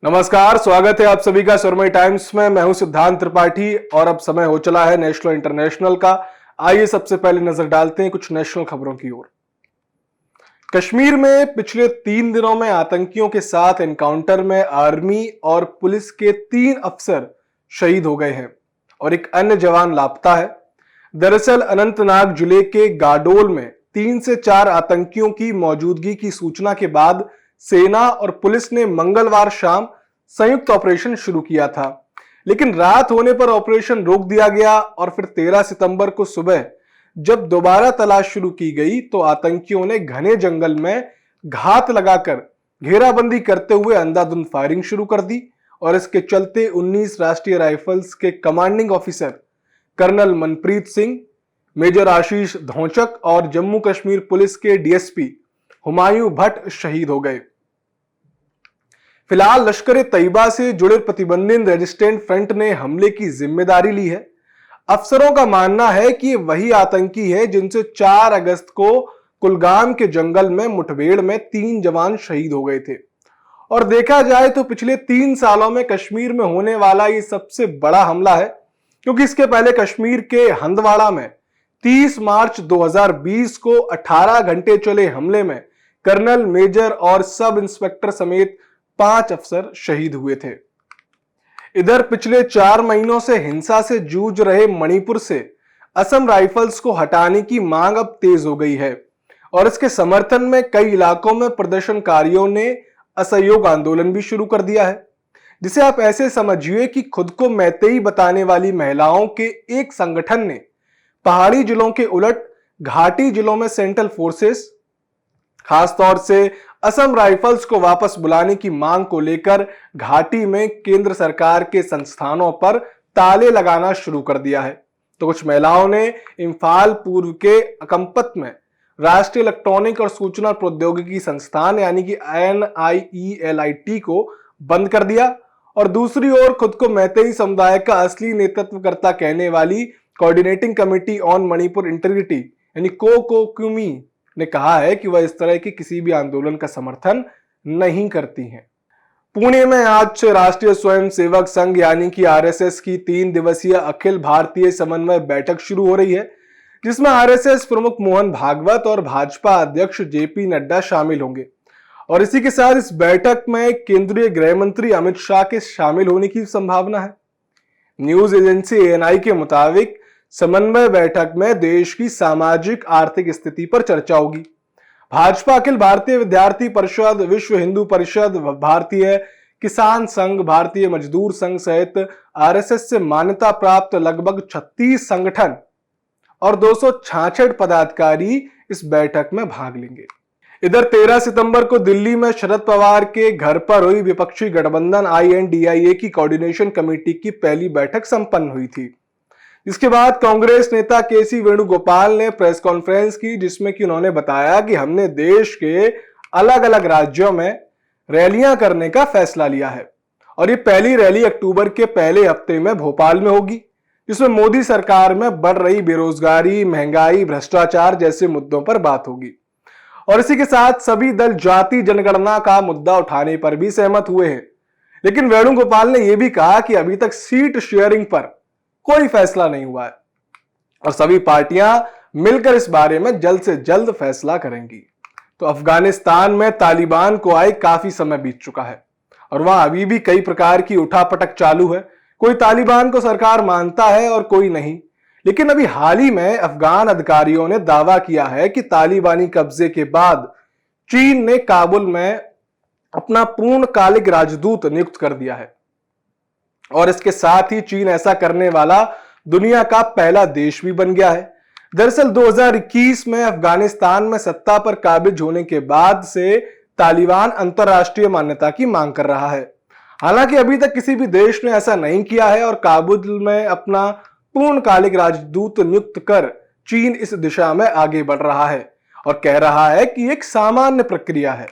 नमस्कार, स्वागत है आप सभी का सुरमई टाइम्स में। मैं हूं सिद्धांत त्रिपाठी और अब समय हो चला है नेशनल इंटरनेशनल का। आइए सबसे पहले नजर डालते हैं कुछ नेशनल खबरों की ओर। कश्मीर में पिछले 3 दिनों में आतंकियों के साथ एनकाउंटर में आर्मी और पुलिस के 3 अफसर शहीद हो गए हैं और एक अन्य जवान लापता है। दरअसल अनंतनाग जिले के गाडोल में 3 से 4 आतंकियों की मौजूदगी की सूचना के बाद सेना और पुलिस ने मंगलवार शाम संयुक्त ऑपरेशन शुरू किया था, लेकिन रात होने पर ऑपरेशन रोक दिया गया और फिर 13 सितंबर को सुबह जब दोबारा तलाश शुरू की गई तो आतंकियों ने घने जंगल में घात लगाकर घेराबंदी करते हुए अंधाधुंध फायरिंग शुरू कर दी और इसके चलते 19 राष्ट्रीय राइफल्स के commanding officer colonel Manpreet Singh, major Ashish Dhonchak और जम्मू कश्मीर पुलिस के डीएसपी हुमायूं भट्ट शहीद हो गए। फिलहाल लश्कर ए तैयबा से जुड़े प्रतिबंधित रेजिस्टेंट फ्रंट ने हमले की जिम्मेदारी ली है। अफसरों का मानना है कि ये वही आतंकी है जिनसे 4 अगस्त को कुलगाम के जंगल में मुठभेड़ में 3 जवान शहीद हो गए थे। और देखा जाए तो पिछले 3 सालों में कश्मीर में होने वाला ये सबसे बड़ा हमला है, क्योंकि इसके पहले कश्मीर के हंदवाड़ा में 30 मार्च 2020 को 18 घंटे चले हमले में कर्नल, मेजर और सब इंस्पेक्टर समेत 5 अफसर शहीद हुए थे। इधर पिछले 4 महीनों से हिंसा से जूझ रहे मणिपुर से असम राइफल्स को हटाने की मांग अब तेज हो गई है और इसके समर्थन में कई इलाकों में प्रदर्शनकारियों ने असहयोग आंदोलन भी शुरू कर दिया है, जिसे आप ऐसे समझिए कि खुद को मैतेई बताने वाली महिलाओं के एक संगठन ने पहाड़ी जिलों के उलट घाटी जिलों में सेंट्रल फोर्सेस, खासतौर से असम राइफल्स को वापस बुलाने की मांग को लेकर घाटी में केंद्र सरकार के संस्थानों पर ताले लगाना शुरू कर दिया है। तो कुछ महिलाओं ने इम्फाल पूर्व के अकंपत में राष्ट्रीय इलेक्ट्रॉनिक और सूचना प्रौद्योगिकी संस्थान यानी कि NIELIT को बंद कर दिया और दूसरी ओर खुद को मैतेई समुदाय का असली नेतृत्वकर्ता कहने वाली coordinating committee on Manipur integrity यानी कोकोक्यूमी ने कहा है कि वह इस तरह के किसी भी आंदोलन का समर्थन नहीं करती हैं। पुणे में आज से राष्ट्रीय स्वयंसेवक संघ यानी कि RSS की 3 दिवसीय अखिल भारतीय समन्वय बैठक शुरू हो रही है, जिसमें RSS प्रमुख मोहन भागवत और भाजपा अध्यक्ष JP नड्डा शामिल होंगे। और इसी के साथ इस बैठक में केंद्रीय गृह मंत्री अमित शाह के शामिल होने की संभावना है। न्यूज एजेंसी ANI के मुताबिक समन्वय बैठक में देश की सामाजिक आर्थिक स्थिति पर चर्चा होगी। भाजपा अखिल भारतीय विद्यार्थी परिषद, विश्व हिंदू परिषद, भारतीय किसान संघ, भारतीय मजदूर संघ सहित RSS से मान्यता प्राप्त लगभग 36 संगठन और 266 पदाधिकारी इस बैठक में भाग लेंगे। इधर 13 सितंबर को दिल्ली में शरद पवार के घर पर हुई विपक्षी गठबंधन INDIA की कोऑर्डिनेशन कमेटी की पहली बैठक संपन्न हुई थी। इसके बाद कांग्रेस नेता KC वेणुगोपाल ने प्रेस कॉन्फ्रेंस की, जिसमें कि उन्होंने बताया कि हमने देश के अलग अलग राज्यों में रैलियां करने का फैसला लिया है और ये पहली रैली अक्टूबर के पहले हफ्ते में भोपाल में होगी, जिसमें मोदी सरकार में बढ़ रही बेरोजगारी, महंगाई, भ्रष्टाचार जैसे मुद्दों पर बात होगी। और इसी के साथ सभी दल जाति जनगणना का मुद्दा उठाने पर भी सहमत हुए हैं, लेकिन वेणुगोपाल ने यह भी कहा कि अभी तक सीट शेयरिंग पर कोई फैसला नहीं हुआ है और सभी पार्टियां मिलकर इस बारे में जल्द से जल्द फैसला करेंगी। तो अफगानिस्तान में तालिबान को आए काफी समय बीत चुका है और वहां अभी भी कई प्रकार की उठापटक चालू है। कोई तालिबान को सरकार मानता है और कोई नहीं, लेकिन अभी हाल ही में अफगान अधिकारियों ने दावा किया है कि तालिबानी कब्जे के बाद चीन ने काबुल में अपना पूर्णकालिक राजदूत नियुक्त कर दिया है और इसके साथ ही चीन ऐसा करने वाला दुनिया का पहला देश भी बन गया है। दरअसल 2021 में अफगानिस्तान में सत्ता पर काबिज होने के बाद से तालिबान अंतरराष्ट्रीय मान्यता की मांग कर रहा है। हालांकि अभी तक किसी भी देश ने ऐसा नहीं किया है और काबुल में अपना पूर्णकालिक राजदूत नियुक्त कर चीन इस दिशा में आगे बढ़ रहा है और कह रहा है कि एक सामान्य प्रक्रिया है।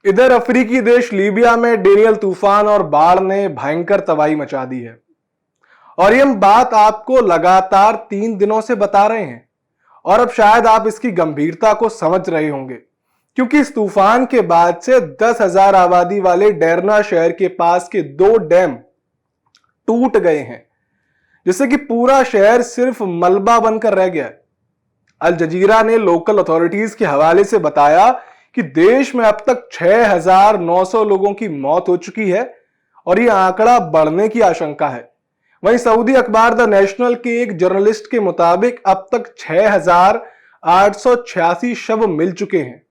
इधर अफ्रीकी देश लीबिया में डेनियल तूफान और बाढ़ ने भयंकर तबाही मचा दी है और ये हम बात आपको लगातार 3 दिनों से बता रहे हैं और अब शायद आप इसकी गंभीरता को समझ रहे होंगे क्योंकि इस तूफान के बाद से 10,000 आबादी वाले डेरना शहर के पास के 2 डैम टूट गए हैं, जिससे कि पूरा शहर सिर्फ मलबा बनकर रह गया है। अल जजीरा ने लोकल अथॉरिटीज के हवाले से बताया कि देश में अब तक 6,900 लोगों की मौत हो चुकी है और यह आंकड़ा बढ़ने की आशंका है। वहीं सऊदी अखबार द नेशनल के एक जर्नलिस्ट के मुताबिक अब तक 6,886 शव मिल चुके हैं।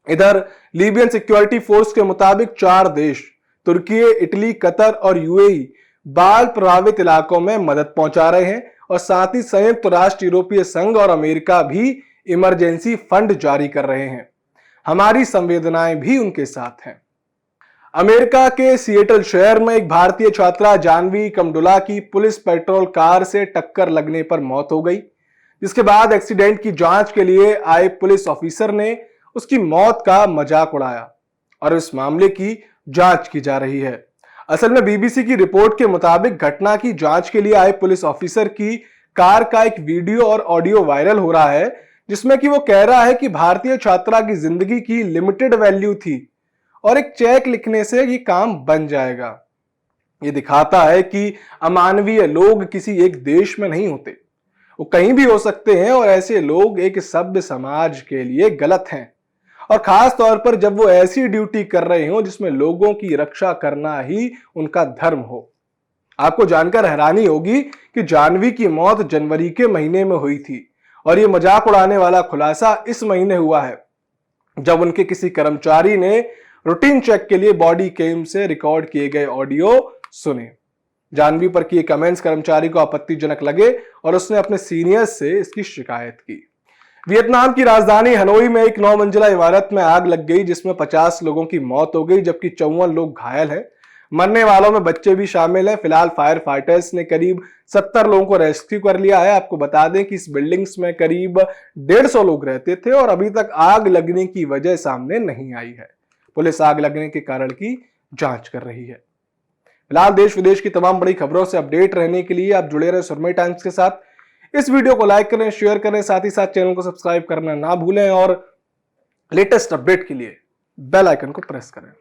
इधर लीबियन सिक्योरिटी फोर्स के मुताबिक 4 देश तुर्की, इटली, कतर और यूएई बाढ़ प्रभावित इलाकों में मदद पहुंचा रहे हैं और साथ ही संयुक्त राष्ट्र, यूरोपीय संघ और अमेरिका भी इमरजेंसी फंड जारी कर रहे हैं। हमारी संवेदनाएं भी उनके साथ हैं। अमेरिका के सिएटल शहर में एक भारतीय छात्रा जानवी कमडुला की पुलिस पेट्रोल कार से टक्कर लगने पर मौत हो गई, जिसके बाद एक्सीडेंट की जांच के लिए आए पुलिस ऑफिसर ने उसकी मौत का मजाक उड़ाया और इस मामले की जांच की जा रही है। असल में बीबीसी की रिपोर्ट के मुताबिक घटना की जांच के लिए आए पुलिस ऑफिसर की कार का एक वीडियो और ऑडियो वायरल हो रहा है, जिसमें कि वो कह रहा है कि भारतीय छात्रा की जिंदगी की लिमिटेड वैल्यू थी और एक चेक लिखने से ये काम बन जाएगा। ये दिखाता है कि अमानवीय लोग किसी एक देश में नहीं होते, वो कहीं भी हो सकते हैं और ऐसे लोग एक सभ्य समाज के लिए गलत हैं, और खास तौर पर जब वो ऐसी ड्यूटी कर रहे हो जिसमें लोगों की रक्षा करना ही उनका धर्म हो। आपको जानकर हैरानी होगी कि जानवी की मौत जनवरी के महीने में हुई थी और ये मजाक उड़ाने वाला खुलासा इस महीने हुआ है, जब उनके किसी कर्मचारी ने रूटीन चेक के लिए बॉडी कैम से रिकॉर्ड किए गए ऑडियो सुने। जानवी पर किए कमेंट्स कर्मचारी को आपत्तिजनक लगे और उसने अपने सीनियर्स से इसकी शिकायत की। वियतनाम की राजधानी हनोई में एक 9 मंजिला इमारत में आग लग गई, जिसमें 50 लोगों की मौत हो गई जबकि 54 लोग घायल हैं। मरने वालों में बच्चे भी शामिल हैं। फिलहाल फायर फाइटर्स ने करीब 70 लोगों को रेस्क्यू कर लिया है। आपको बता दें कि इस बिल्डिंग्स में करीब 150 लोग रहते थे और अभी तक आग लगने की वजह सामने नहीं आई है। पुलिस आग लगने के कारण की जांच कर रही है। फिलहाल देश विदेश की तमाम बड़ी खबरों से अपडेट रहने के लिए आप जुड़े रहे सुरमई टाइम्स के साथ। इस वीडियो को लाइक करें, शेयर करें, साथ ही साथ चैनल को सब्सक्राइब करना ना भूलें और लेटेस्ट अपडेट के लिए बेल आइकन को प्रेस करें।